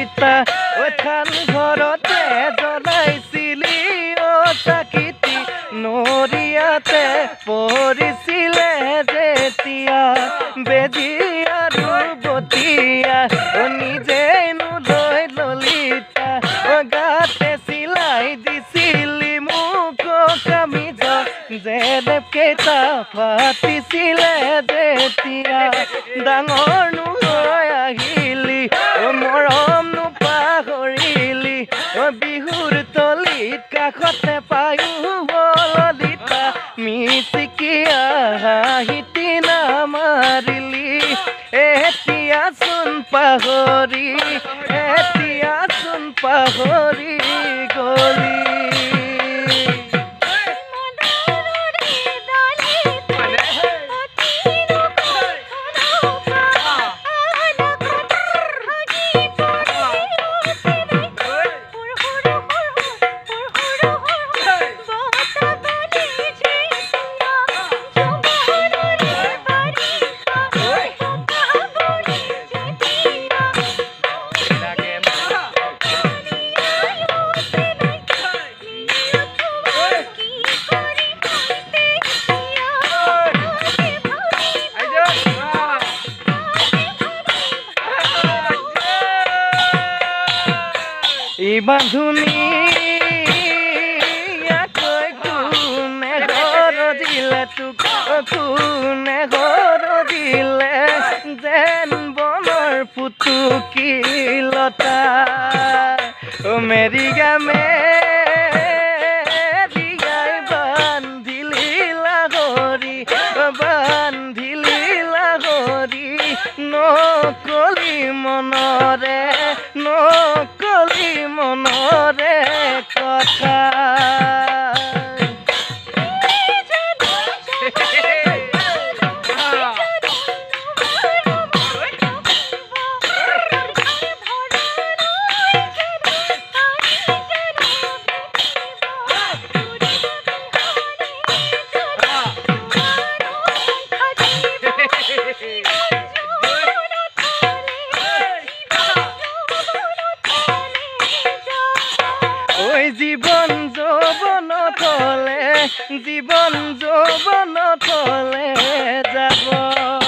ললিতা ঐ থান ঘৰতে জ্বলাইছিলি চাকিতি নৰিয়াতে পৰিছিলে যেতিয়া বেজি আৰু বতিয়া নিজেই লৈ ললিতা গাতে চিলাই দিছিলি মোক কামিজ জেলেপ কেইটা ফাটিছিলে যেতিয়া ডাঙৰ হৈ আহিলি মৰম পাহৰিলি বিহুৰ তলিত কাষতে পায়ো ললিতা মিচিকিয়া হাঁহিতি নামাৰিলি এতিয়া চোন পাহৰি গলি বান্ধুনি কোনে ঘৰ দিলে তোক কোনে ঘৰ দিলে যেন বনৰ ফুটুকি লতা মেৰিগামে বান্ধিলি লাগৰি নকলি মনৰে কথা জীবন যৌবন থলে যাব